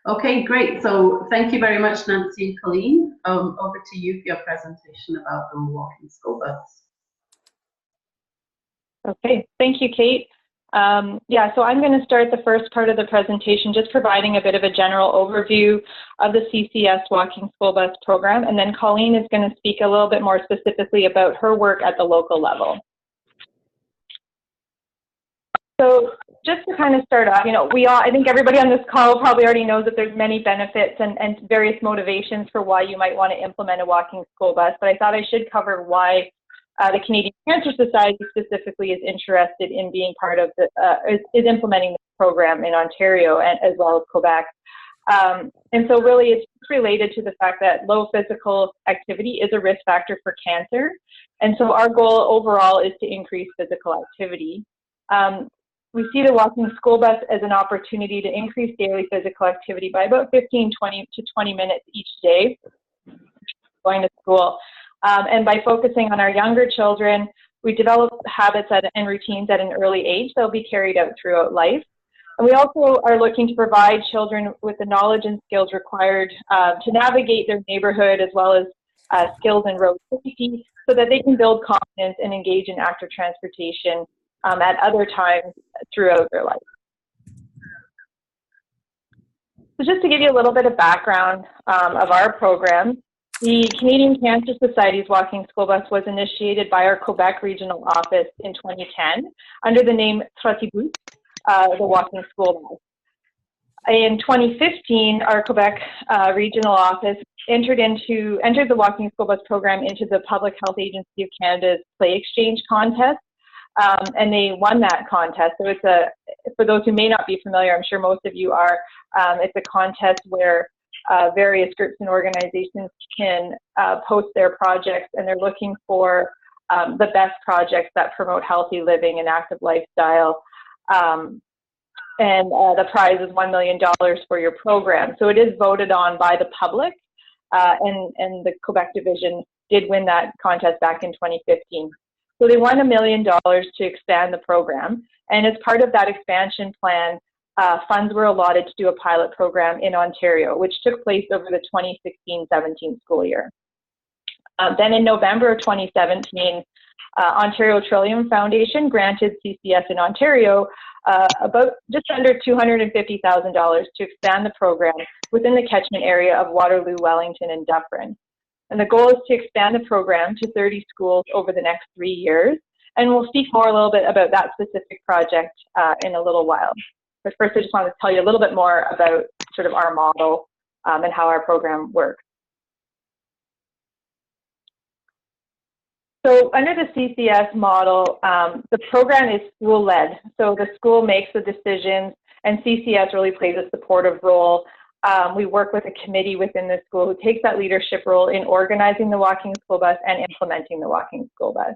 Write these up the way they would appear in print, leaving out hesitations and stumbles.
Okay, great. So thank you very much, Nancy and Colleen. Over to you for your presentation about the walking school bus. Okay, thank you, Kate. Yeah, so I'm going to start the first part of the presentation just providing a bit of a general overview of the CCS Walking School Bus program, and then Colleen is going to speak a little bit more specifically about her work at the local level. So just to kind of start off, I think everybody on this call probably already knows that there's many benefits and various motivations for why you might want to implement a walking school bus, but I thought I should cover why the Canadian Cancer Society specifically is interested in being part of is implementing this program in Ontario and as well as Quebec. And so really it's related to the fact that low physical activity is a risk factor for cancer. And so our goal overall is to increase physical activity. We see the walking school bus as an opportunity to increase daily physical activity by about 15 to 20 minutes each day going to school. And by focusing on our younger children, we develop habits and routines at an early age that will be carried out throughout life. And we also are looking to provide children with the knowledge and skills required to navigate their neighborhood, as well as skills in road safety, so that they can build confidence and engage in active transportation at other times throughout their life. So just to give you a little bit of background of our program, the Canadian Cancer Society's Walking School Bus was initiated by our Quebec Regional Office in 2010 under the name Trottibus, the Walking School Bus. In 2015, our Quebec Regional Office entered the Walking School Bus program into the Public Health Agency of Canada's Play Exchange contest, and they won that contest. So it's for those who may not be familiar, I'm sure most of you are, it's a contest where various groups and organizations can post their projects, and they're looking for the best projects that promote healthy living and active lifestyle. And the prize is $1 million for your program. So it is voted on by the public, and the Quebec division did win that contest back in 2015. So they won $1 million to expand the program. And as part of that expansion plan, funds were allotted to do a pilot program in Ontario, which took place over the 2016-17 school year. Then in November of 2017, Ontario Trillium Foundation granted CCS in Ontario about just under $250,000 to expand the program within the catchment area of Waterloo, Wellington, and Dufferin. And the goal is to expand the program to 30 schools over the next 3 years. And we'll speak more a little bit about that specific project in a little while. But first, I just want to tell you a little bit more about sort of our model and how our program works. So under the CCS model, the program is school-led. So the school makes the decisions, and CCS really plays a supportive role. We work with a committee within the school who takes that leadership role in organizing the walking school bus and implementing the walking school bus.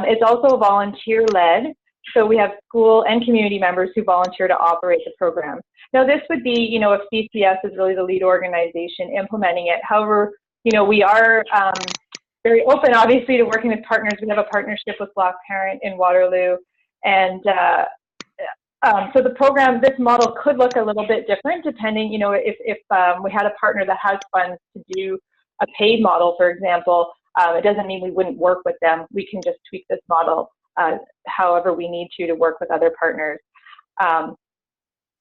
It's also volunteer-led. So we have school and community members who volunteer to operate the program. Now this would be, if CCS is really the lead organization implementing it. However, we are very open, obviously, to working with partners. We have a partnership with Block Parent in Waterloo. And so the program, this model could look a little bit different depending, if we had a partner that has funds to do a paid model, for example. It doesn't mean we wouldn't work with them. We can just tweak this model however we need to work with other partners.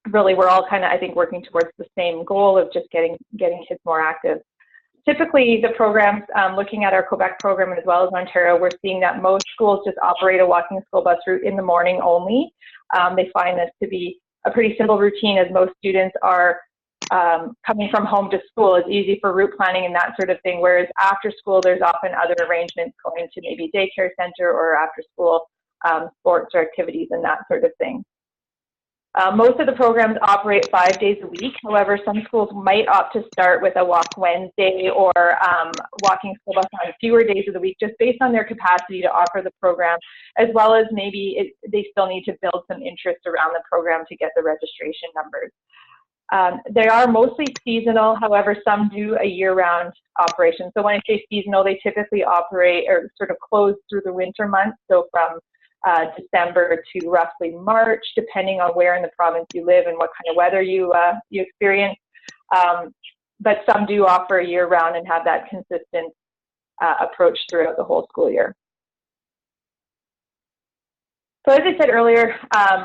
Really, we're all kind of, I think, working towards the same goal of just getting kids more active. Typically, the programs, looking at our Quebec program as well as Ontario, we're seeing that most schools just operate a walking school bus route in the morning only. They find this to be a pretty simple routine, as most students are coming from home to school. It's easy for route planning and that sort of thing, whereas after school, there's often other arrangements going to maybe daycare center or after school sports or activities and that sort of thing. Most of the programs operate 5 days a week. However, some schools might opt to start with a Walk Wednesday or walking school bus on fewer days of the week, just based on their capacity to offer the program, as well as maybe they still need to build some interest around the program to get the registration numbers. They are mostly seasonal. However, some do a year-round operation. So when I say seasonal, they typically operate or sort of close through the winter months. So from December to roughly March, depending on where in the province you live and what kind of weather you experience. but some do offer year-round and have that consistent approach throughout the whole school year. So as I said earlier,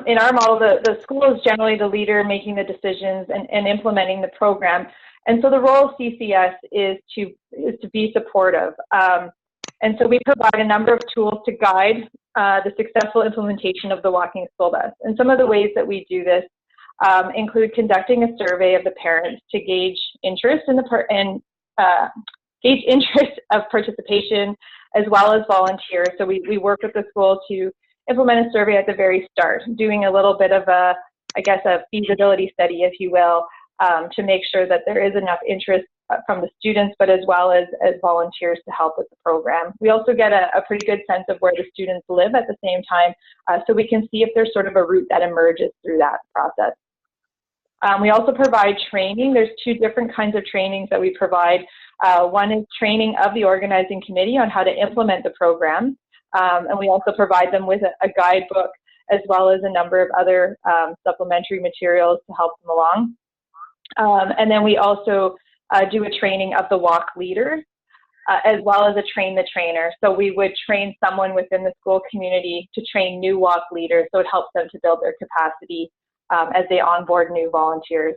in our model, the school is generally the leader making the decisions and implementing the program. And so the role of CCS is to be supportive. And so we provide a number of tools to guide the successful implementation of the walking school bus. And some of the ways that we do this include conducting a survey of the parents to gauge interest in interest of participation, as well as volunteers. So we work with the school to implement a survey at the very start, doing a little bit of a feasibility study, if you will, to make sure that there is enough interest from the students, but as well as volunteers to help with the program. We also get a pretty good sense of where the students live at the same time, so we can see if there's sort of a route that emerges through that process. We also provide training. There's two different kinds of trainings that we provide. One is training of the organizing committee on how to implement the program, and we also provide them with a guidebook as well as a number of other supplementary materials to help them along. And then we also do a training of the walk leaders, as well as a train the trainer. So we would train someone within the school community to train new walk leaders, so it helps them to build their capacity as they onboard new volunteers.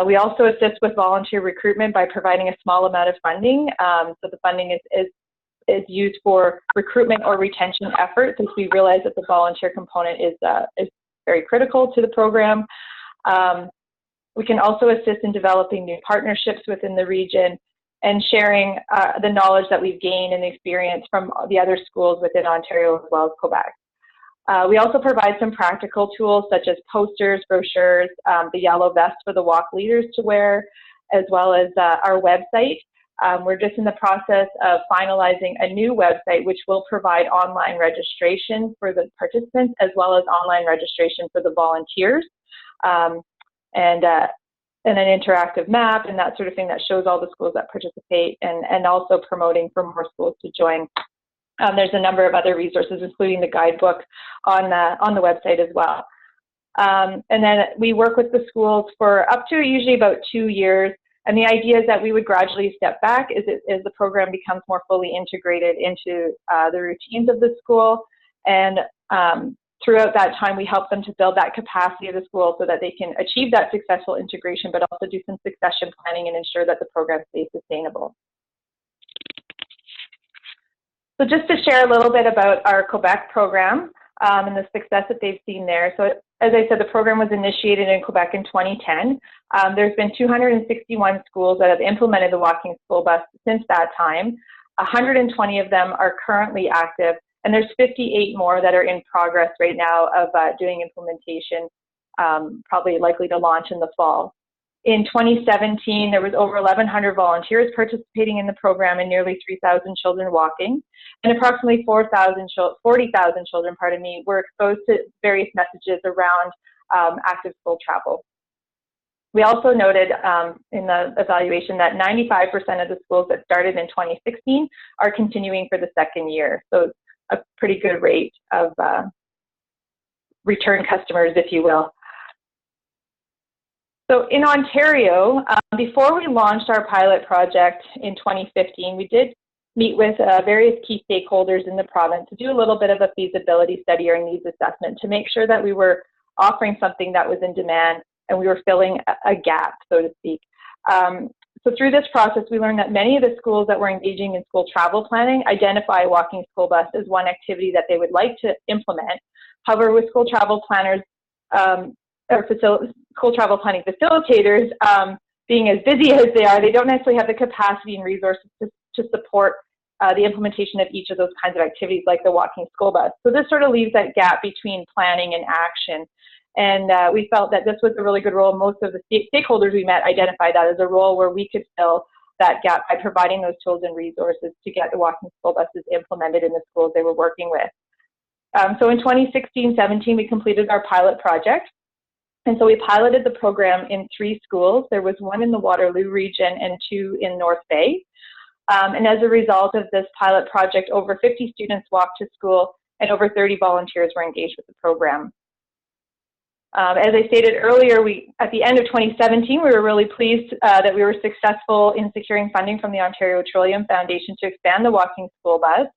We also assist with volunteer recruitment by providing a small amount of funding. So the funding is used for recruitment or retention efforts, since we realize that the volunteer component is very critical to the program. We can also assist in developing new partnerships within the region and sharing the knowledge that we've gained and experience from the other schools within Ontario as well as Quebec. We also provide some practical tools such as posters, brochures, the yellow vest for the walk leaders to wear, as well as our website. We're just in the process of finalizing a new website which will provide online registration for the participants as well as online registration for the volunteers, and an interactive map and that sort of thing that shows all the schools that participate, and also promoting for more schools to join. There's a number of other resources, including the guidebook on the website as well. And then we work with the schools for up to usually about 2 years. And the idea is that we would gradually step back as the program becomes more fully integrated into the routines of the school. And throughout that time, we help them to build that capacity of the school so that they can achieve that successful integration, but also do some succession planning and ensure that the program stays sustainable. So just to share a little bit about our Quebec program and the success that they've seen there. So as I said, the program was initiated in Quebec in 2010. There's been 261 schools that have implemented the walking school bus since that time. 120 of them are currently active, and there's 58 more that are in progress right now of doing implementation, probably likely to launch in the fall. In 2017, there was over 1,100 volunteers participating in the program and nearly 3,000 children walking, and approximately 40,000 children, were exposed to various messages around active school travel. We also noted in the evaluation that 95% of the schools that started in 2016 are continuing for the second year, so a pretty good rate of return customers, if you will. So in Ontario, before we launched our pilot project in 2015, we did meet with various key stakeholders in the province to do a little bit of a feasibility study or needs assessment to make sure that we were offering something that was in demand and we were filling a gap, so to speak. So through this process, we learned that many of the schools that were engaging in school travel planning identify a walking school bus as one activity that they would like to implement. However, with school travel planners, school travel planning facilitators being as busy as they are, they don't necessarily have the capacity and resources to support the implementation of each of those kinds of activities like the walking school bus. So this sort of leaves that gap between planning and action. And we felt that this was a really good role. Most of the stakeholders we met identified that as a role where we could fill that gap by providing those tools and resources to get the walking school buses implemented in the schools they were working with. So in 2016-17, we completed our pilot project. And so we piloted the program in 3 schools. There was 1 in the Waterloo region and 2 in North Bay. And as a result of this pilot project, over 50 students walked to school and over 30 volunteers were engaged with the program. As I stated earlier, at the end of 2017, we were really pleased that we were successful in securing funding from the Ontario Petroleum Foundation to expand the walking school bus.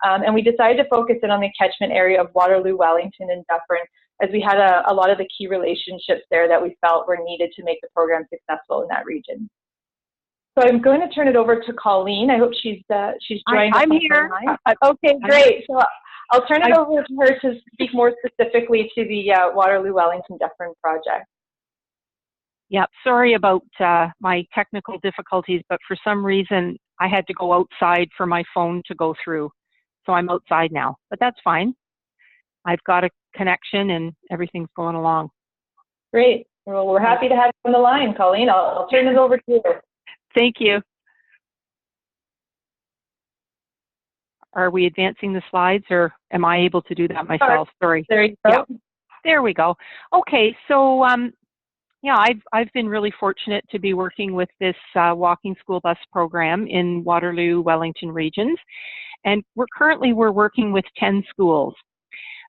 And we decided to focus in on the catchment area of Waterloo, Wellington, and Dufferin, as we had a lot of the key relationships there that we felt were needed to make the program successful in that region. So I'm going to turn it over to Colleen. I hope she's joined us. I'm here. Okay, great. So I'll turn it over to her to speak more specifically to the Waterloo Wellington Dufferin project. Yep, sorry about my technical difficulties, but for some reason I had to go outside for my phone to go through. So I'm outside now, but that's fine. I've got a connection and everything's going along. Great. Well, we're happy to have you on the line, Colleen. I'll turn it over to you. Thank you. Are we advancing the slides, or am I able to do that myself? Sorry. There you go. Yeah. There we go. Okay, so yeah, I've been really fortunate to be working with this walking school bus program in Waterloo, Wellington regions, and we're working with 10 schools.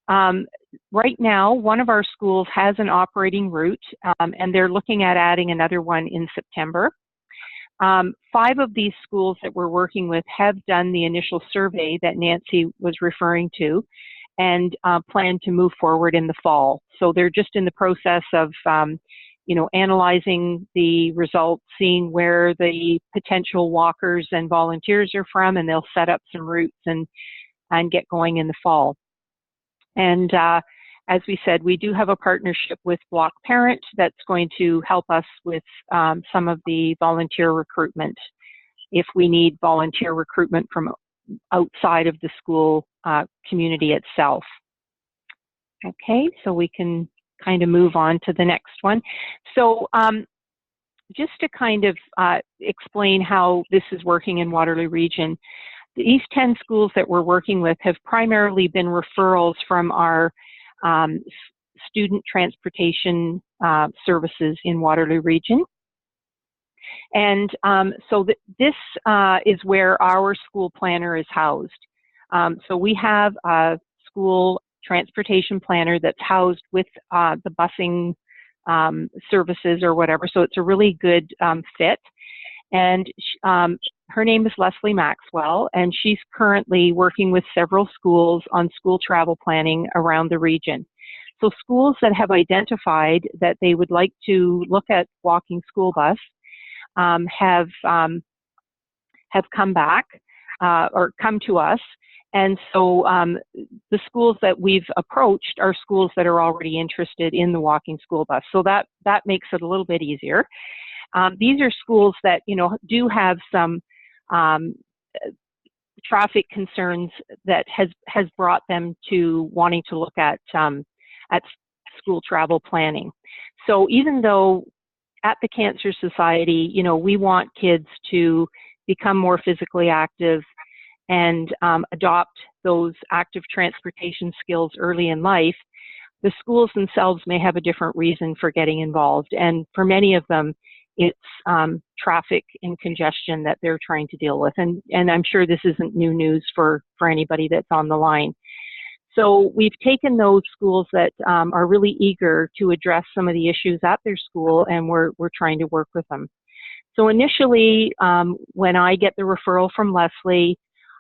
Right now, one of our schools has an operating route, and they're looking at adding another one in September. 5 of these schools that we're working with have done the initial survey that Nancy was referring to and plan to move forward in the fall. So they're just in the process of, you know, analyzing the results, seeing where the potential walkers and volunteers are from, and they'll set up some routes and get going in the fall. And as we said, we do have a partnership with Block Parent that's going to help us with some of the volunteer recruitment if we need volunteer recruitment from outside of the school community itself. Okay, so we can kind of move on to the next one. So just to kind of explain how this is working in Waterloo Region, these 10 schools that we're working with have primarily been referrals from our student transportation services in Waterloo Region. And so this is where our school planner is housed. So we have a school transportation planner that's housed with the busing services or whatever, so it's a really good fit. And her name is Leslie Maxwell, and she's currently working with several schools on school travel planning around the region. So schools that have identified that they would like to look at walking school bus have come back or come to us. And so the schools that we've approached are schools that are already interested in the walking school bus. So that makes it a little bit easier. These are schools that, you know, do have some traffic concerns that has brought them to wanting to look at school travel planning. So even though at the Cancer Society, you know, we want kids to become more physically active and adopt those active transportation skills early in life, the schools themselves may have a different reason for getting involved. And for many of them, it's traffic and congestion that they're trying to deal with. And I'm sure this isn't new news for anybody that's on the line. So we've taken those schools that are really eager to address some of the issues at their school, and we're trying to work with them. So initially, when I get the referral from Leslie,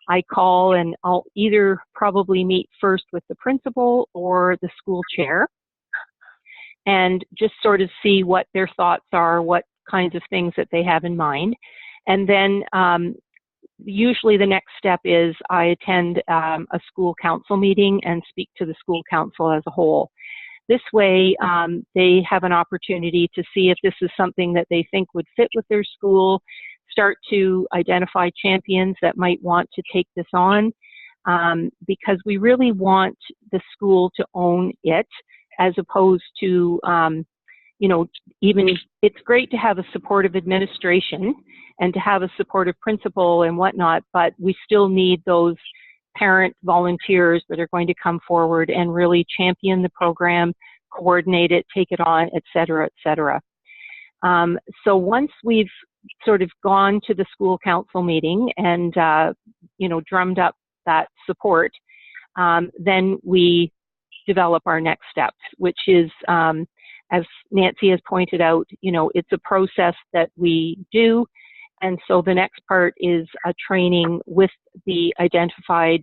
I call and I'll either probably meet first with the principal or the school chair and just sort of see what their thoughts are, what kinds of things that they have in mind. And then usually the next step is I attend a school council meeting and speak to the school council as a whole. This way, they have an opportunity to see if this is something that they think would fit with their school, start to identify champions that might want to take this on, because we really want the school to own it, as opposed to, you know, even it's great to have a supportive administration and to have a supportive principal and whatnot, but we still need those parent volunteers that are going to come forward and really champion the program, coordinate it, take it on, et cetera, et cetera. So once we've sort of gone to the school council meeting and, you know, drummed up that support, then we develop our next steps, which is as Nancy has pointed out, it's a process that we do. And so the next part is a training with the identified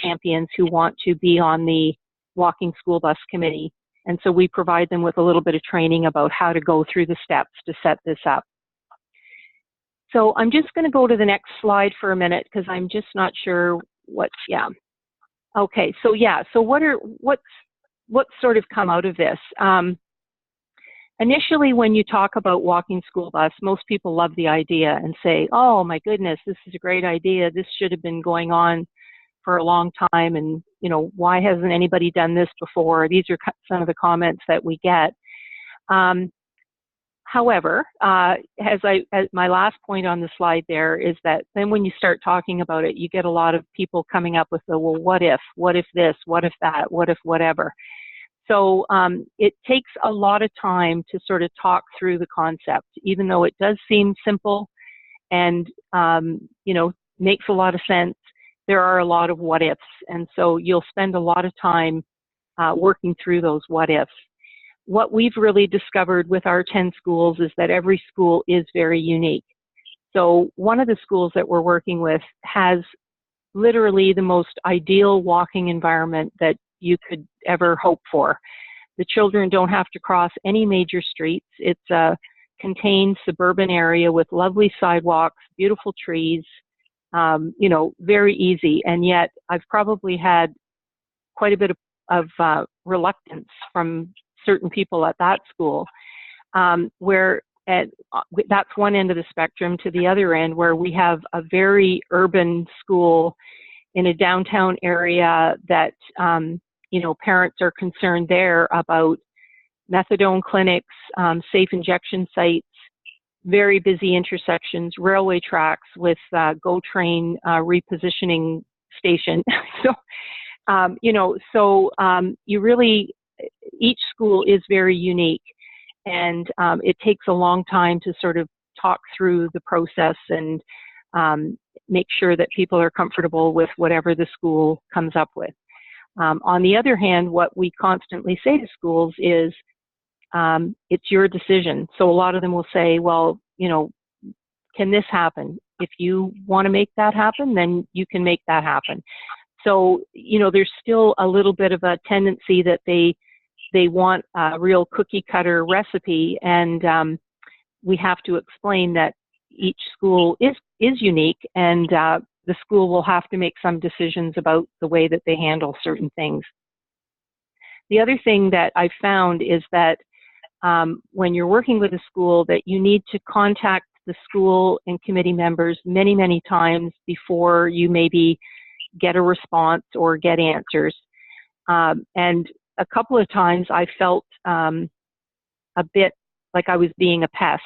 champions who want to be on the Walking School Bus Committee. And so we provide them with a little bit of training about how to go through the steps to set this up. So I'm just going to go to the next slide for a minute because I'm just not sure Okay, so what's sort of come out of this? Initially, when you talk about walking school bus, most people love the idea and say, oh my goodness, this is a great idea. This should have been going on for a long time. And, why hasn't anybody done this before? These are some of the comments that we get. However, as my last point on the slide there is that then when you start talking about it, you get a lot of people coming up with the, well, what if this, what if that, what if whatever. So it takes a lot of time to sort of talk through the concept, even though it does seem simple and, makes a lot of sense. There are a lot of what ifs. And so you'll spend a lot of time working through those what ifs. What we've really discovered with our 10 schools is that every school is very unique. So one of the schools that we're working with has literally the most ideal walking environment that you could ever hope for. The children don't have to cross any major streets. It's a contained suburban area with lovely sidewalks, beautiful trees, very easy. And yet I've probably had quite a bit of reluctance from certain people at that school, where that's one end of the spectrum, to the other end where we have a very urban school in a downtown area that, parents are concerned there about methadone clinics, safe injection sites, very busy intersections, railway tracks with GO train repositioning station. You really, each school is very unique, and it takes a long time to sort of talk through the process and make sure that people are comfortable with whatever the school comes up with. On the other hand, what we constantly say to schools is, it's your decision. So a lot of them will say, well, can this happen? If you want to make that happen, then you can make that happen. So, there's still a little bit of a tendency that they want a real cookie cutter recipe, and we have to explain that each school is unique, and the school will have to make some decisions about the way that they handle certain things. The other thing that I've found is that when you're working with a school, that you need to contact the school and committee members many, many times before you maybe get a response or get answers. And a couple of times I felt a bit like I was being a pest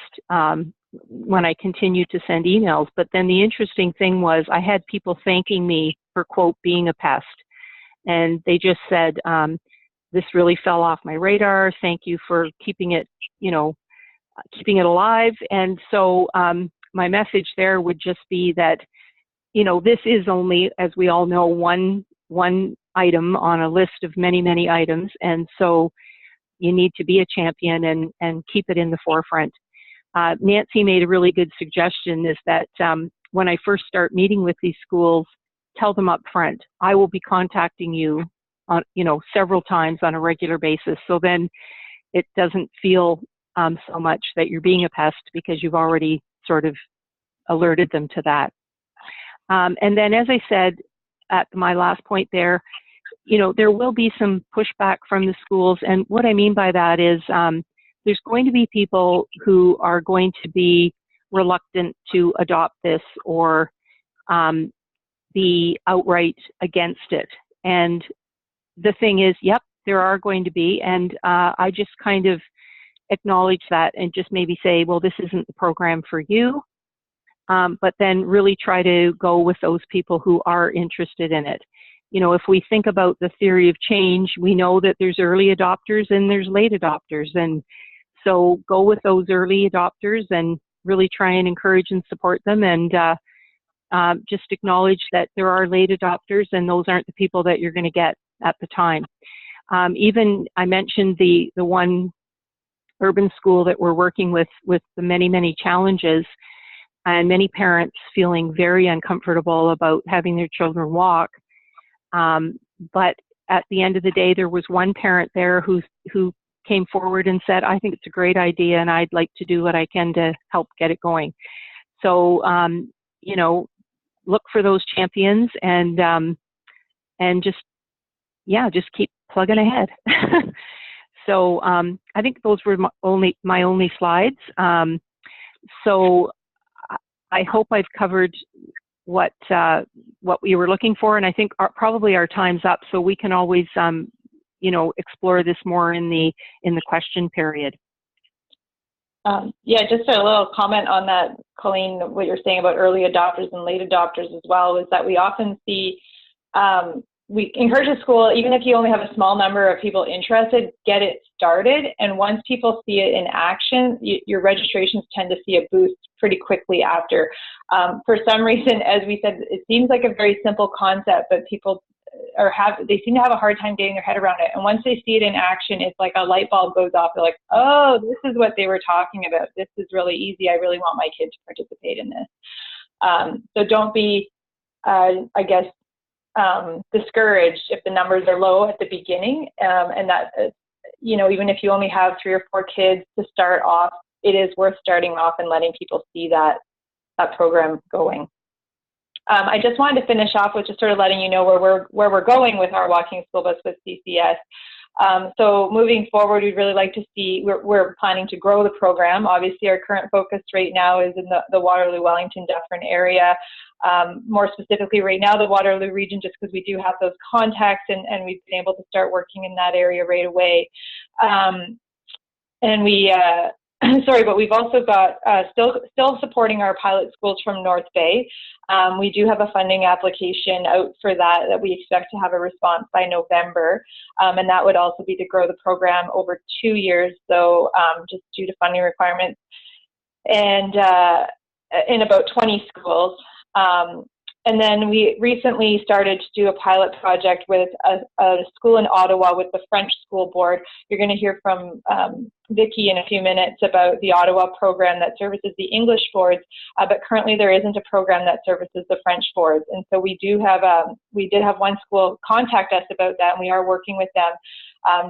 when I continued to send emails. But then the interesting thing was I had people thanking me for, quote, being a pest. And they just said, this really fell off my radar. Thank you for keeping it, keeping it alive. And so my message there would just be that, this is only, as we all know, one item on a list of many, many items. And so you need to be a champion and keep it in the forefront. Nancy made a really good suggestion, is that when I first start meeting with these schools, tell them up front, I will be contacting you on, several times on a regular basis. So then it doesn't feel so much that you're being a pest, because you've already sort of alerted them to that. And then, as I said at my last point there, there will be some pushback from the schools. And what I mean by that is there's going to be people who are going to be reluctant to adopt this or be outright against it. And the thing is, yep, there are going to be. And I just kind of acknowledge that and just maybe say, well, this isn't the program for you. But then really try to go with those people who are interested in it. If we think about the theory of change, we know that there's early adopters and there's late adopters. And so go with those early adopters and really try and encourage and support them, and just acknowledge that there are late adopters and those aren't the people that you're going to get at the time. Even I mentioned the one urban school that we're working with the many challenges, and many parents feeling very uncomfortable about having their children walk. But at the end of the day, there was one parent there who came forward and said, I think it's a great idea and I'd like to do what I can to help get it going. So, you know, look for those champions and just keep plugging ahead. So I think those were my only slides. So I hope I've covered what we were looking for, and I think probably our time's up, so we can always you know, explore this more in the question period. Yeah, just a little comment on that, Colleen, what you're saying about early adopters and late adopters as well, is that we often see, we encourage a school, even if you only have a small number of people interested, get it started. And once people see it in action, your registrations tend to see a boost pretty quickly after. For some reason, as we said, it seems like a very simple concept, but people they seem to have a hard time getting their head around it. And once they see it in action, it's like a light bulb goes off. They're like, oh, this is what they were talking about. This is really easy. I really want my kid to participate in this. So don't be, I guess, discouraged if the numbers are low at the beginning. And that, you know, even if you only have 3 or 4 kids to start off, it is worth starting off and letting people see that program going. I just wanted to finish off with just sort of letting you know where we're going with our walking school bus with CCS. So moving forward, we'd really like to see, we're planning to grow the program. Obviously, our current focus right now is in the Waterloo, Wellington, Dufferin area. More specifically right now, the Waterloo region, just because we do have those contacts and we've been able to start working in that area right away. And we, sorry, but we've also got still supporting our pilot schools from North Bay. We do have a funding application out for that we expect to have a response by November. And that would also be to grow the program over 2 years, so just due to funding requirements, and in about 20 schools. And then we recently started to do a pilot project with a school in Ottawa with the French School Board. You're going to hear from Vicky in a few minutes about the Ottawa program that services the English boards, but currently there isn't a program that services the French boards. And so we did have one school contact us about that, and we are working with them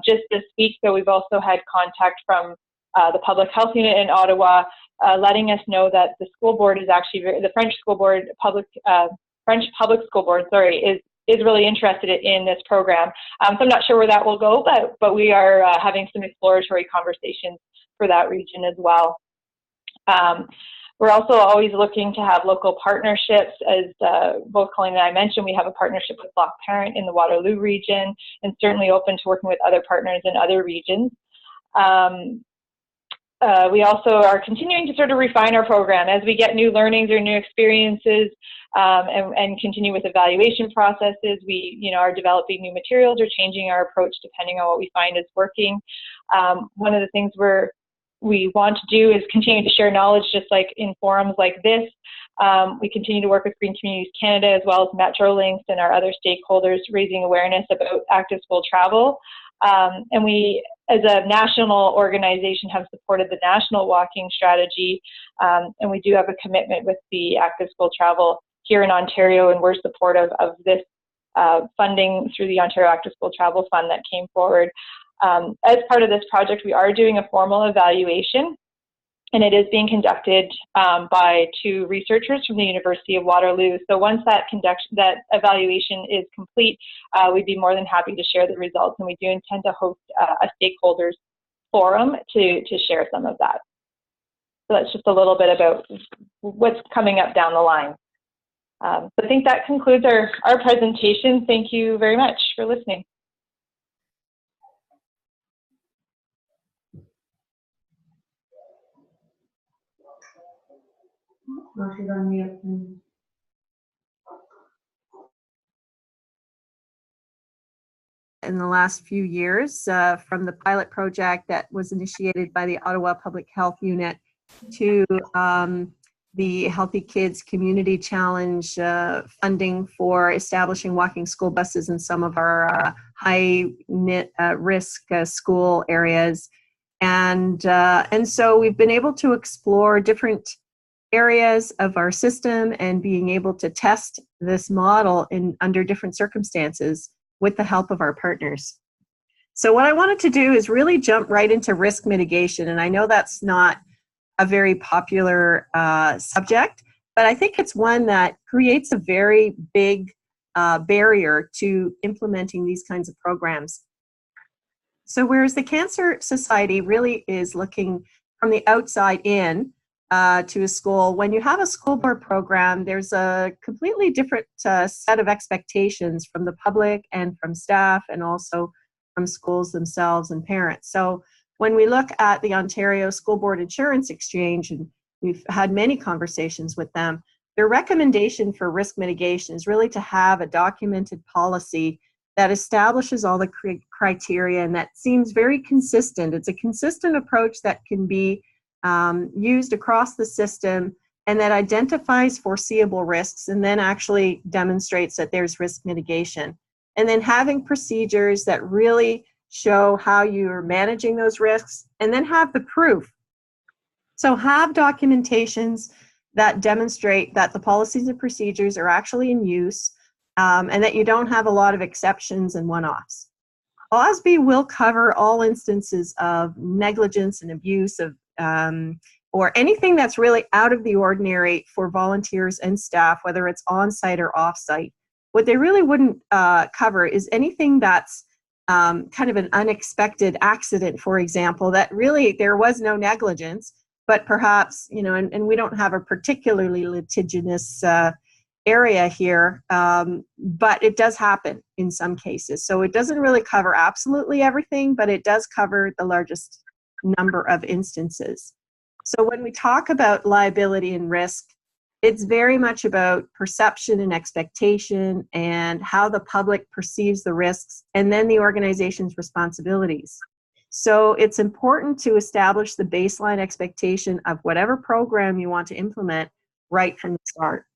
just this week. So we've also had contact from the public health unit in Ottawa, letting us know that the school board is actually, the French School Board, French Public School Board, sorry, is really interested in this program. So I'm not sure where that will go, but we are having some exploratory conversations for that region as well. We're also always looking to have local partnerships. As both Colleen and I mentioned, we have a partnership with Block Parent in the Waterloo region, and certainly open to working with other partners in other regions. We also are continuing to sort of refine our program as we get new learnings or new experiences, and continue with evaluation processes. We, are developing new materials or changing our approach depending on what we find is working. One of the things we want to do is continue to share knowledge, just like in forums like this. We continue to work with Green Communities Canada as well as Metrolinx and our other stakeholders, raising awareness about active school travel. And we, as a national organization, have supported the national walking strategy, and we do have a commitment with the active school travel here in Ontario, and we're supportive of this funding through the Ontario Active School Travel Fund that came forward. As part of this project, we are doing a formal evaluation, and it is being conducted by 2 researchers from the University of Waterloo. So once that evaluation is complete, we'd be more than happy to share the results, and we do intend to host a stakeholders forum to share some of that. So that's just a little bit about what's coming up down the line. So I think that concludes our presentation. Thank you very much for listening. She's on mute. In the last few years, from the pilot project that was initiated by the Ottawa Public Health Unit to the Healthy Kids Community Challenge funding for establishing walking school buses in some of our high risk school areas, And so we've been able to explore different areas of our system and being able to test this model under different circumstances with the help of our partners. So what I wanted to do is really jump right into risk mitigation. And I know that's not a very popular subject, but I think it's one that creates a very big barrier to implementing these kinds of programs. So whereas the Cancer Society really is looking from the outside in to a school, when you have a school board program, there's a completely different set of expectations from the public and from staff and also from schools themselves and parents. So when we look at the Ontario School Board Insurance Exchange, and we've had many conversations with them, their recommendation for risk mitigation is really to have a documented policy that establishes all the criteria and that seems very consistent. It's a consistent approach that can be used across the system and that identifies foreseeable risks and then actually demonstrates that there's risk mitigation. And then having procedures that really show how you're managing those risks and then have the proof. So have documentations that demonstrate that the policies and procedures are actually in use and that you don't have a lot of exceptions and one-offs. OSB will cover all instances of negligence and abuse of or anything that's really out of the ordinary for volunteers and staff, whether it's on-site or off-site. What they really wouldn't cover is anything that's kind of an unexpected accident, for example, that really there was no negligence, but perhaps, you know, and we don't have a particularly litigious area here, but it does happen in some cases. So it doesn't really cover absolutely everything, but it does cover the largest number of instances. So when we talk about liability and risk, it's very much about perception and expectation and how the public perceives the risks and then the organization's responsibilities. So it's important to establish the baseline expectation of whatever program you want to implement right from the start.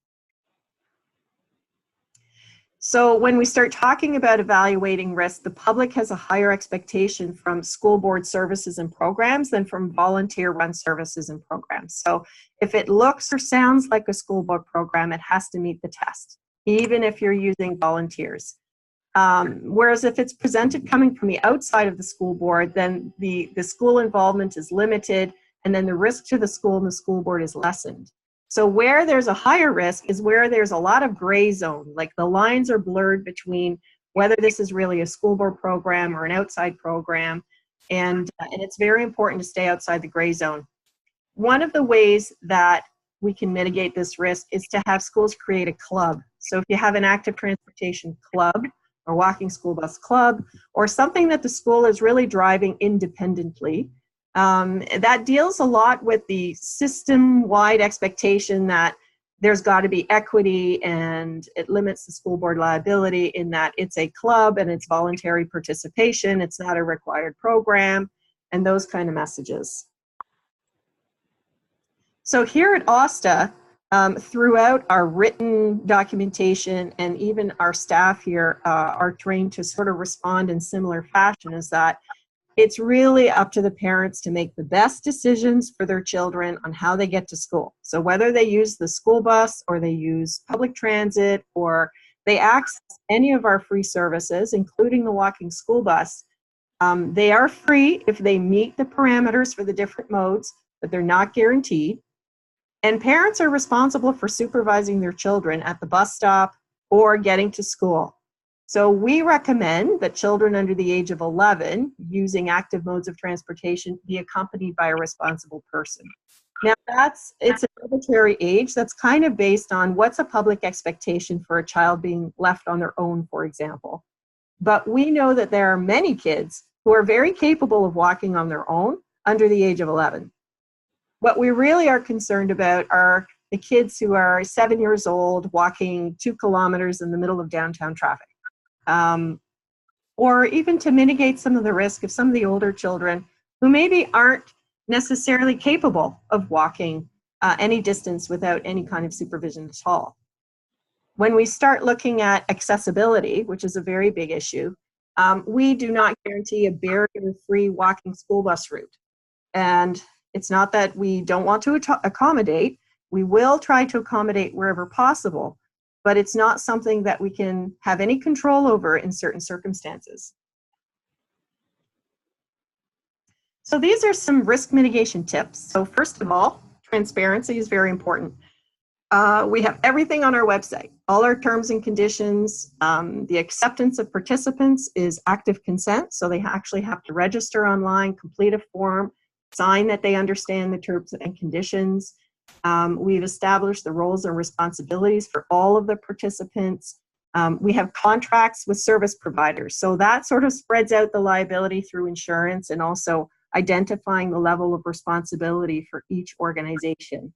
So when we start talking about evaluating risk, the public has a higher expectation from school board services and programs than from volunteer-run services and programs. So if it looks or sounds like a school board program, it has to meet the test, even if you're using volunteers. Whereas if it's presented coming from the outside of the school board, then the school involvement is limited, and then the risk to the school and the school board is lessened. So where there's a higher risk is where there's a lot of gray zone, like the lines are blurred between whether this is really a school board program or an outside program, and it's very important to stay outside the gray zone. One of the ways that we can mitigate this risk is to have schools create a club. So if you have an active transportation club or walking school bus club or something that the school is really driving independently, that deals a lot with the system-wide expectation that there's got to be equity, and it limits the school board liability in that it's a club and it's voluntary participation, it's not a required program, and those kind of messages. So here at OSTA, throughout our written documentation and even our staff here are trained to sort of respond in similar fashion, is that it's really up to the parents to make the best decisions for their children on how they get to school. So whether they use the school bus or they use public transit or they access any of our free services, including the walking school bus, they are free if they meet the parameters for the different modes, but they're not guaranteed. And parents are responsible for supervising their children at the bus stop or getting to school. So we recommend that children under the age of 11 using active modes of transportation be accompanied by a responsible person. Now it's an arbitrary age that's kind of based on what's a public expectation for a child being left on their own, for example. But we know that there are many kids who are very capable of walking on their own under the age of 11. What we really are concerned about are the kids who are 7 years old walking 2 kilometers in the middle of downtown traffic. Or even to mitigate some of the risk of some of the older children who maybe aren't necessarily capable of walking any distance without any kind of supervision at all. When we start looking at accessibility, which is a very big issue, we do not guarantee a barrier-free walking school bus route. And it's not that we don't want to accommodate. We will try to accommodate wherever possible, but it's not something that we can have any control over in certain circumstances. So these are some risk mitigation tips. So first of all, transparency is very important. We have everything on our website, all our terms and conditions. The acceptance of participants is active consent, so they actually have to register online, complete a form, sign that they understand the terms and conditions. We've established the roles and responsibilities for all of the participants. We have contracts with service providers, so that sort of spreads out the liability through insurance and also identifying the level of responsibility for each organization.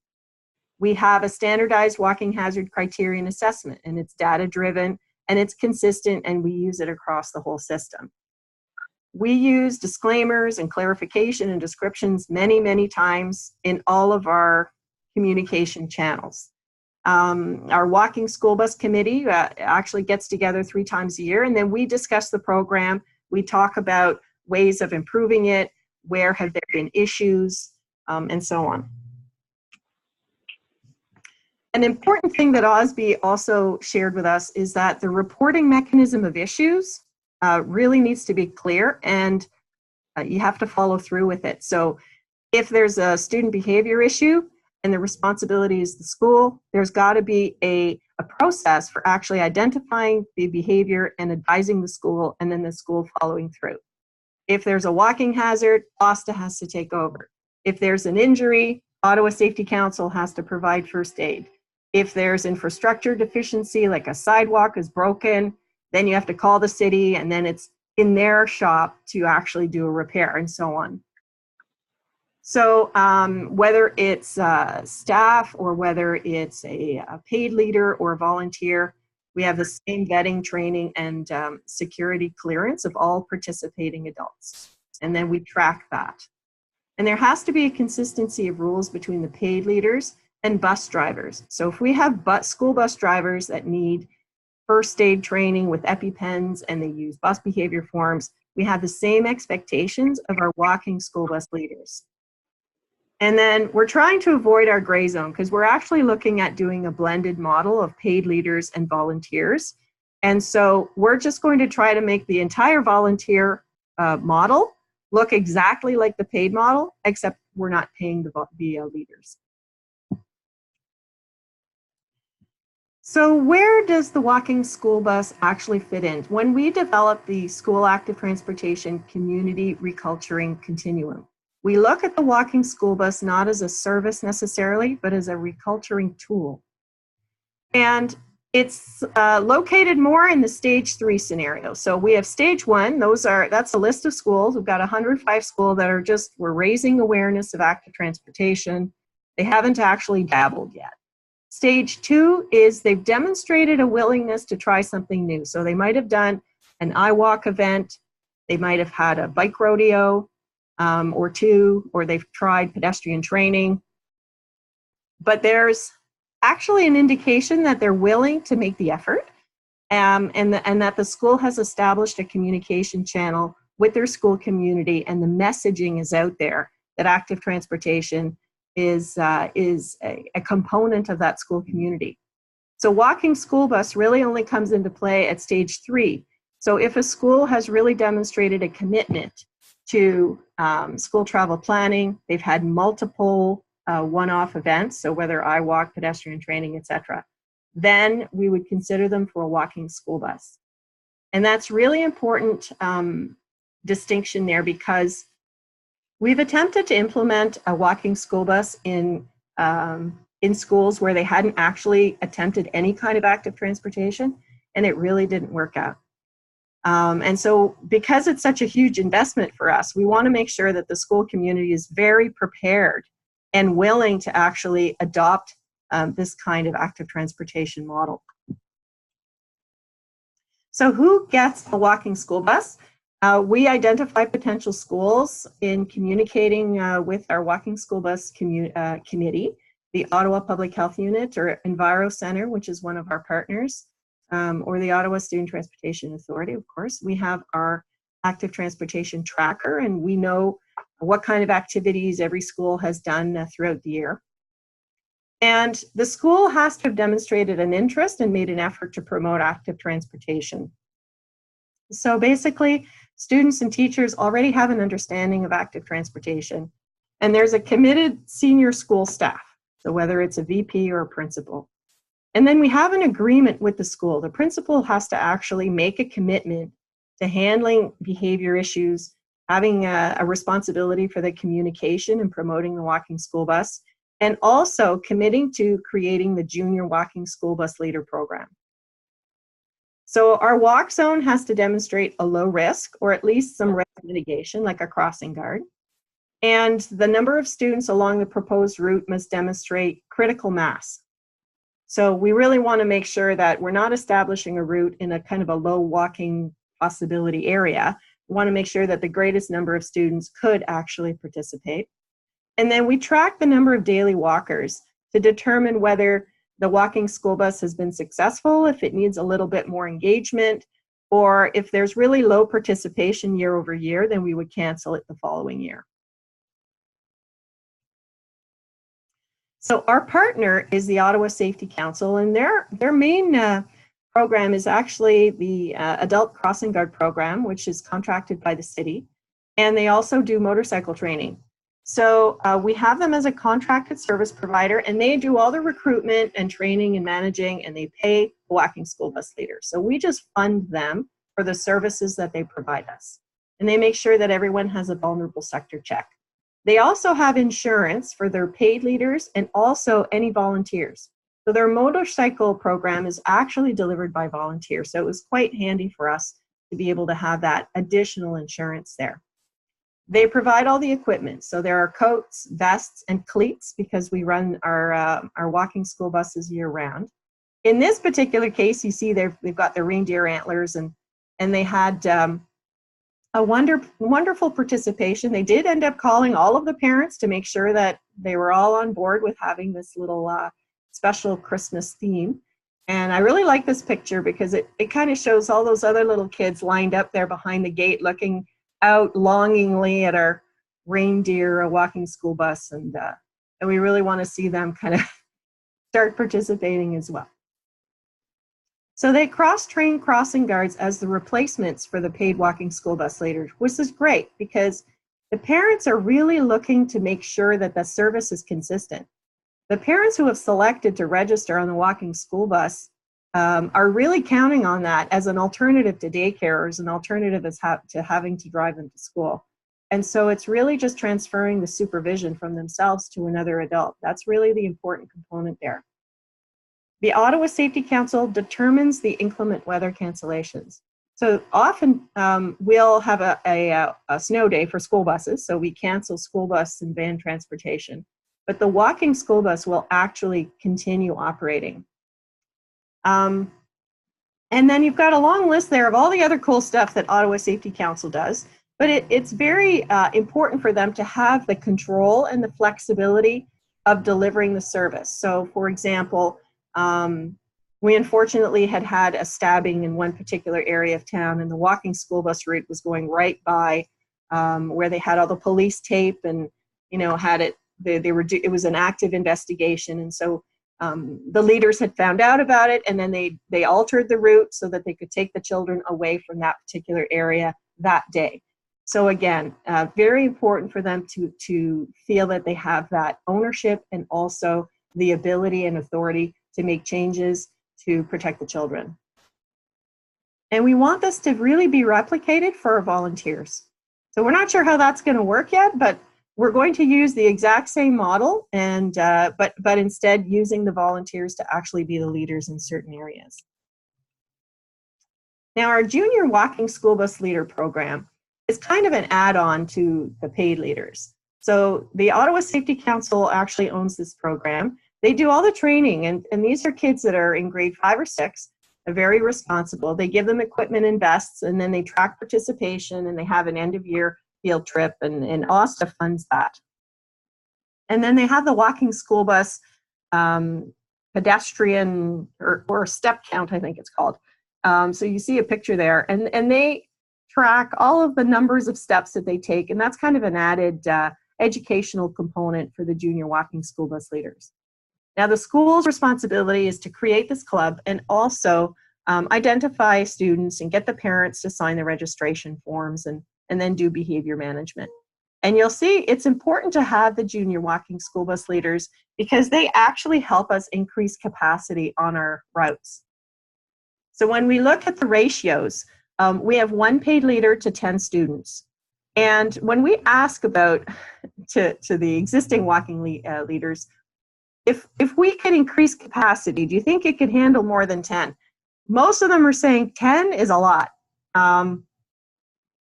We have a standardized walking hazard criterion assessment, and it's data-driven, and it's consistent, and we use it across the whole system. We use disclaimers and clarification and descriptions many, many times in all of our communication channels. Our Walking School Bus Committee actually gets together 3 times a year, and then we discuss the program. We talk about ways of improving it, where have there been issues, and so on. An important thing that OSB also shared with us is that the reporting mechanism of issues really needs to be clear, and you have to follow through with it. So if there's a student behavior issue and the responsibility is the school, there's got to be a process for actually identifying the behavior and advising the school, and then the school following through. If there's a walking hazard, OSTA has to take over. If there's an injury, Ottawa Safety Council has to provide first aid. If there's infrastructure deficiency, like a sidewalk is broken, then you have to call the city, and then it's in their shop to actually do a repair, and so on. So whether it's staff or whether it's a paid leader or a volunteer, we have the same vetting, training, and security clearance of all participating adults. And then we track that. And there has to be a consistency of rules between the paid leaders and bus drivers. So if we have school bus drivers that need first aid training with EpiPens and they use bus behavior forms, we have the same expectations of our walking school bus leaders. And then we're trying to avoid our gray zone because we're actually looking at doing a blended model of paid leaders and volunteers. And so we're just going to try to make the entire volunteer model look exactly like the paid model, except we're not paying the leaders. So where does the walking school bus actually fit in? When we developed the School Active Transportation Community Reculturing Continuum, we look at the walking school bus not as a service necessarily, but as a reculturing tool. And it's located more in the stage 3 scenario. So we have stage 1, that's a list of schools. We've got 105 schools that are we're raising awareness of active transportation. They haven't actually dabbled yet. Stage 2 is they've demonstrated a willingness to try something new. So they might have done an iWalk event, they might have had a bike rodeo or 2, or they've tried pedestrian training. But there's actually an indication that they're willing to make the effort and that the school has established a communication channel with their school community, and the messaging is out there that active transportation is a component of that school community. So walking school bus really only comes into play at stage 3. So if a school has really demonstrated a commitment to school travel planning, they've had multiple one-off events, so whether iWalk, pedestrian training, etc., then we would consider them for a walking school bus. And that's really important distinction there, because we've attempted to implement a walking school bus in schools where they hadn't actually attempted any kind of active transportation, and it really didn't work out. And so because it's such a huge investment for us, we want to make sure that the school community is very prepared and willing to actually adopt this kind of active transportation model. So who gets a walking school bus? We identify potential schools in communicating with our walking school bus committee, the Ottawa Public Health Unit or Enviro Center, which is one of our partners, or the Ottawa Student Transportation Authority, of course. We have our active transportation tracker, and we know what kind of activities every school has done throughout the year. And the school has to have demonstrated an interest and made an effort to promote active transportation. So basically, students and teachers already have an understanding of active transportation, and there's a committed senior school staff, so whether it's a VP or a principal. And then we have an agreement with the school. The principal has to actually make a commitment to handling behavior issues, having a responsibility for the communication and promoting the walking school bus, and also committing to creating the junior walking school bus leader program. So our walk zone has to demonstrate a low risk, or at least some risk mitigation, like a crossing guard. And the number of students along the proposed route must demonstrate critical mass. So we really want to make sure that we're not establishing a route in a kind of a low walking possibility area. We want to make sure that the greatest number of students could actually participate. And then we track the number of daily walkers to determine whether the walking school bus has been successful, if it needs a little bit more engagement, or if there's really low participation year over year, then we would cancel it the following year. So our partner is the Ottawa Safety Council, and their main program is actually the Adult Crossing Guard program, which is contracted by the city, and they also do motorcycle training. So we have them as a contracted service provider, and they do all the recruitment and training and managing, and they pay the walking school bus leaders. So we just fund them for the services that they provide us. And they make sure that everyone has a vulnerable sector check. They also have insurance for their paid leaders and also any volunteers. So their motorcycle program is actually delivered by volunteers. So it was quite handy for us to be able to have that additional insurance there. They provide all the equipment. So there are coats, vests, and cleats because we run our walking school buses year round. In this particular case, you see they've got the reindeer antlers, and they had a wonderful participation. They did end up calling all of the parents to make sure that they were all on board with having this little special Christmas theme. And I really like this picture because it kind of shows all those other little kids lined up there behind the gate looking out longingly at our reindeer walking school bus, and we really want to see them kind of start participating as well. So they cross-train crossing guards as the replacements for the paid walking school bus leaders, which is great because the parents are really looking to make sure that the service is consistent. The parents who have selected to register on the walking school bus are really counting on that as an alternative to daycare, or as an alternative to having to drive them to school. And so it's really just transferring the supervision from themselves to another adult. That's really the important component there. The Ottawa Safety Council determines the inclement weather cancellations. So often we'll have a snow day for school buses, so we cancel school bus and van transportation. But the walking school bus will actually continue operating. And then you've got a long list there of all the other cool stuff that Ottawa Safety Council does, but it's very important for them to have the control and the flexibility of delivering the service. So for example, we unfortunately had a stabbing in one particular area of town, and the walking school bus route was going right by where they had all the police tape, and had it. It was an active investigation, and so the leaders had found out about it, and then they altered the route so that they could take the children away from that particular area that day. So again, very important for them to feel that they have that ownership and also the ability and authority to make changes to protect the children. And we want this to really be replicated for our volunteers. So we're not sure how that's going to work yet, but we're going to use the exact same model, and but instead using the volunteers to actually be the leaders in certain areas. Now, our junior walking school bus leader program is kind of an add-on to the paid leaders. So the Ottawa Safety Council actually owns this program. They do all the training, and these are kids that are in grade 5 or 6. They're very responsible. They give them equipment and vests, and then they track participation, and they have an end-of-year field trip, and OSTA funds that. And then they have the walking school bus pedestrian or step count, I think it's called. So you see a picture there, and they track all of the numbers of steps that they take, and that's kind of an added educational component for the junior walking school bus leaders. Now, the school's responsibility is to create this club and also identify students and get the parents to sign the registration forms and then do behavior management. And you'll see it's important to have the junior walking school bus leaders because they actually help us increase capacity on our routes. So when we look at the ratios, we have 1 paid leader to 10 students. And when we ask about to the existing walking leaders, if we could increase capacity, do you think it could handle more than 10? Most of them are saying 10 is a lot,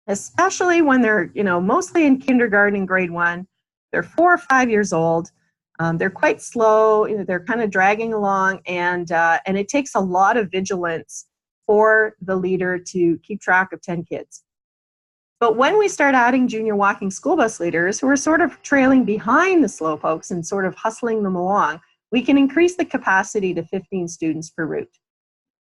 especially when they're, mostly in kindergarten and grade 1. They're 4 or 5 years old. They're quite slow. They're kind of dragging along, and it takes a lot of vigilance for the leader to keep track of 10 kids. But when we start adding junior walking school bus leaders who are sort of trailing behind the slow folks and sort of hustling them along, we can increase the capacity to 15 students per route.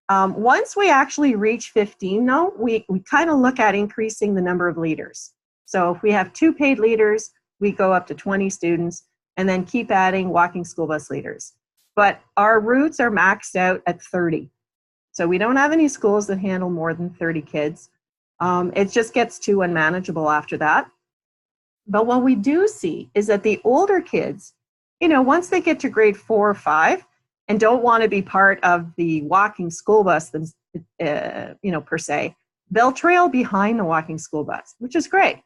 Once we actually reach 15, though, we kind of look at increasing the number of leaders. So if we have 2 paid leaders, we go up to 20 students and then keep adding walking school bus leaders. But our routes are maxed out at 30. So we don't have any schools that handle more than 30 kids. It just gets too unmanageable after that. But what we do see is that the older kids, once they get to grade 4 or 5 and don't want to be part of the walking school bus, per se, they'll trail behind the walking school bus, which is great.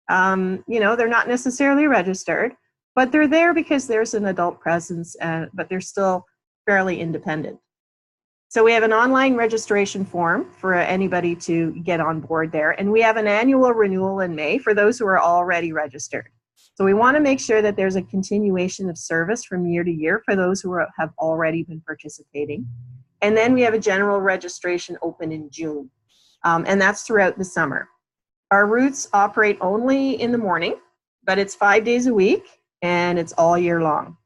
They're not necessarily registered, but they're there because there's an adult presence, but they're still fairly independent. So we have an online registration form for anybody to get on board there, and we have an annual renewal in May for those who are already registered. So we want to make sure that there's a continuation of service from year to year for those who have already been participating. And then we have a general registration open in June, and that's throughout the summer. Our routes operate only in the morning, but it's 5 days a week, and it's all year long.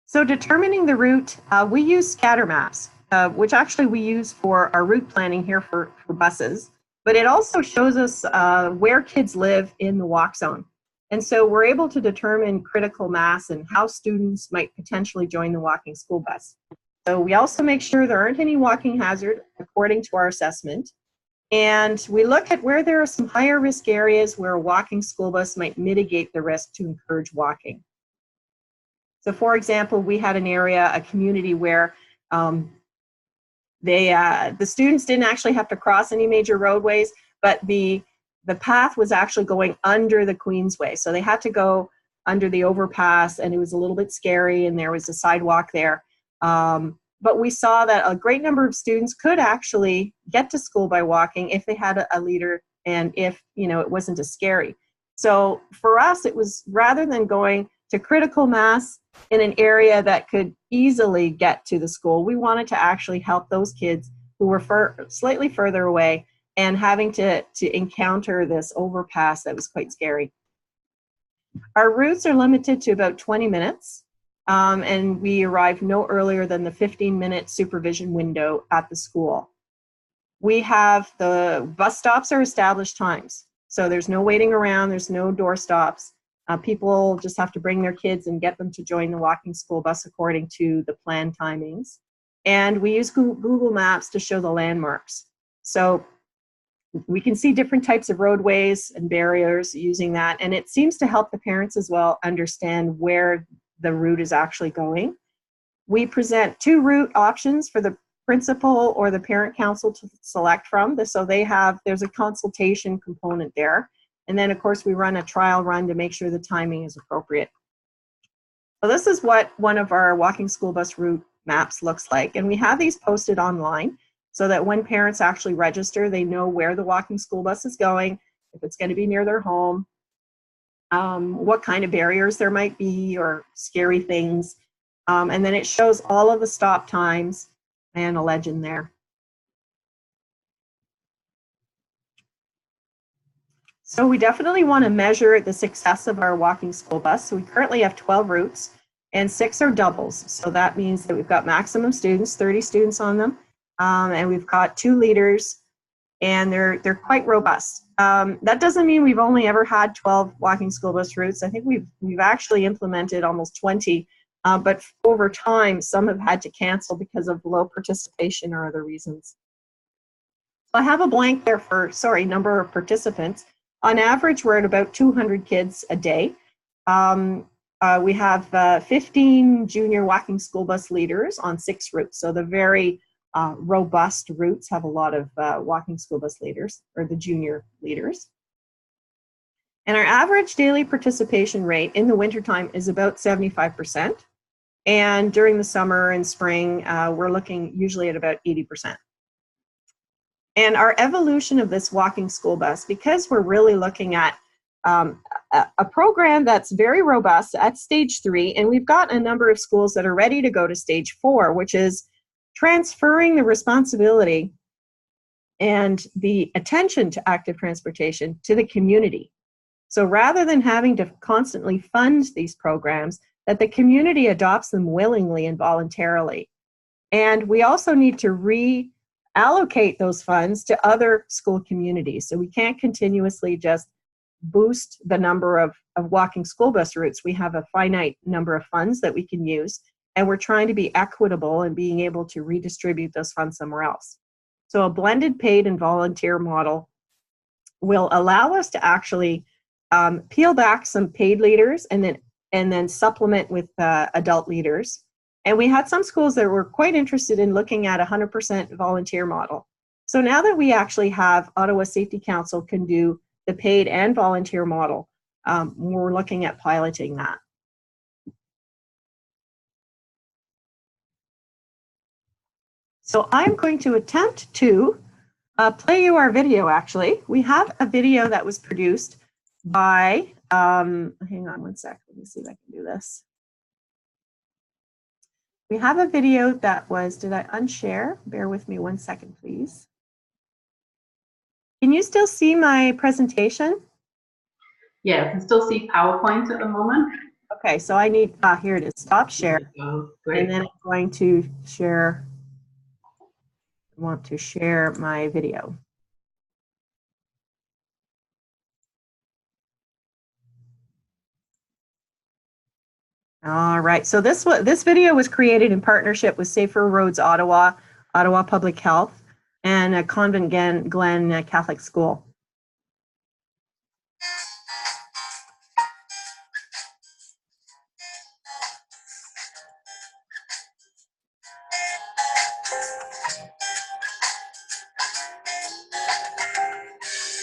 So determining the route, we use scatter maps, which actually we use for our route planning here for buses, but it also shows us where kids live in the walk zone. And so we're able to determine critical mass and how students might potentially join the walking school bus. So we also make sure there aren't any walking hazard according to our assessment. And we look at where there are some higher risk areas where a walking school bus might mitigate the risk to encourage walking. So for example, we had an area, a community where the students didn't actually have to cross any major roadways, but the path was actually going under the Queensway. So they had to go under the overpass, and it was a little bit scary, and there was a sidewalk there. But we saw that a great number of students could actually get to school by walking if they had a leader and if, it wasn't as scary. So for us, it was rather than going to critical mass in an area that could easily get to the school, we wanted to actually help those kids who were slightly further away and having to encounter this overpass that was quite scary. Our routes are limited to about 20 minutes, and we arrive no earlier than the 15-minute supervision window at the school. We have the bus stops are established times, so there's no waiting around, there's no door stops. People just have to bring their kids and get them to join the walking school bus according to the planned timings. And we use Google Maps to show the landmarks. So we can see different types of roadways and barriers using that. And it seems to help the parents as well understand where the route is actually going. We present 2 route options for the principal or the parent council to select from. So there's a consultation component there. And then, of course, we run a trial run to make sure the timing is appropriate. So this is what one of our walking school bus route maps looks like. And we have these posted online so that when parents actually register, they know where the walking school bus is going, if it's going to be near their home, what kind of barriers there might be or scary things. And then it shows all of the stop times and a legend there. So we definitely want to measure the success of our walking school bus. So we currently have 12 routes and 6 are doubles. So that means that we've got maximum students, 30 students on them. and we've got 2 leaders, and they're quite robust. That doesn't mean we've only ever had 12 walking school bus routes. I think we've actually implemented almost 20, but over time, some have had to cancel because of low participation or other reasons. I have a blank there for, number of participants. On average, we're at about 200 kids a day. We have 15 junior walking school bus leaders on 6 routes. So the very robust routes have a lot of walking school bus leaders, or the junior leaders. And our average daily participation rate in the wintertime is about 75%. And during the summer and spring, we're looking usually at about 80%. And our evolution of this walking school bus, because we're really looking at a program that's very robust at stage 3, and we've got a number of schools that are ready to go to stage 4, which is transferring the responsibility and the attention to active transportation to the community. So rather than having to constantly fund these programs, that the community adopts them willingly and voluntarily. And we also need to reallocate those funds to other school communities. So we can't continuously just boost the number of walking school bus routes. We have a finite number of funds that we can use, and we're trying to be equitable and being able to redistribute those funds somewhere else. So a blended paid and volunteer model will allow us to actually peel back some paid leaders and then supplement with adult leaders. And we had some schools that were quite interested in looking at a 100% volunteer model. So now that we actually have Ottawa Safety Council can do the paid and volunteer model, we're looking at piloting that. So I'm going to attempt to play you our video, actually. We have a video that was produced by, hang on one sec, let me see if I can do this. We have a video that was, did I unshare? Bear with me one second, please. Can you still see my presentation? Yeah, I can still see PowerPoint at the moment. Okay, so I need, here it is, stop share. Great. And then I'm going to share, I want to share my video. All right, so this video was created in partnership with Safer Roads Ottawa, Ottawa Public Health, and Convent Glen Catholic School.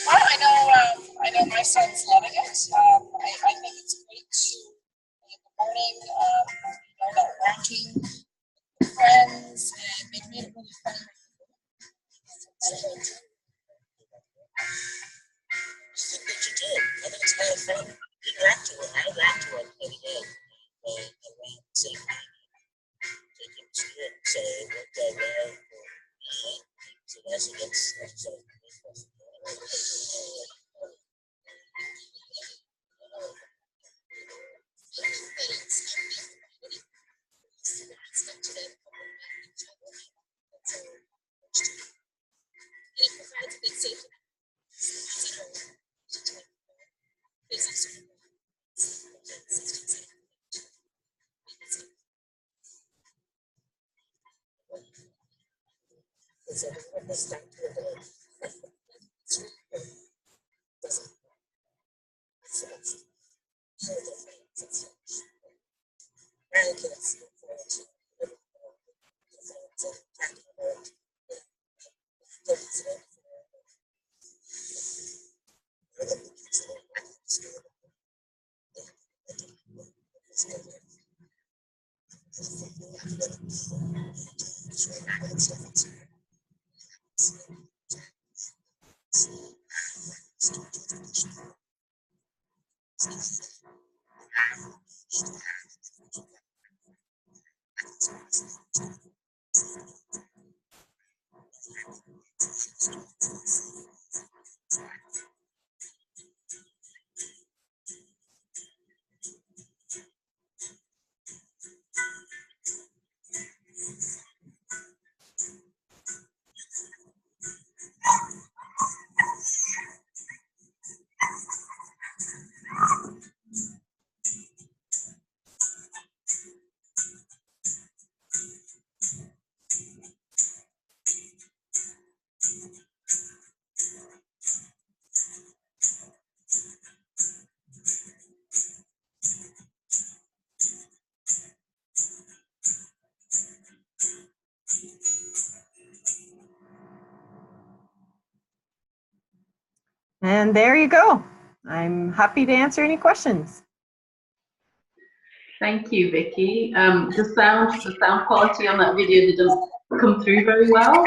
Well, I know my son's loving it. I think it's great to in the morning, that walking with friends, and they've made it really fun. I think that you did. I think it's kind of fun. You walk to it. I walk to it every day. Around the same time. Take him to school. So it worked out well. So that's And there you go. I'm happy to answer any questions. Thank you, Vicky. The sound quality on that video didn't come through very well.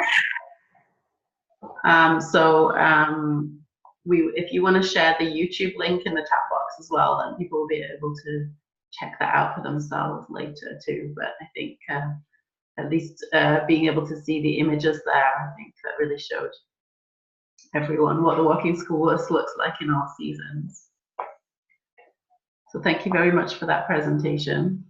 If you want to share the YouTube link in the chat box as well, then people will be able to check that out for themselves later too. But I think at least being able to see the images there, I think that really showed everyone what the walking school bus looks like in all seasons. So thank you very much for that presentation.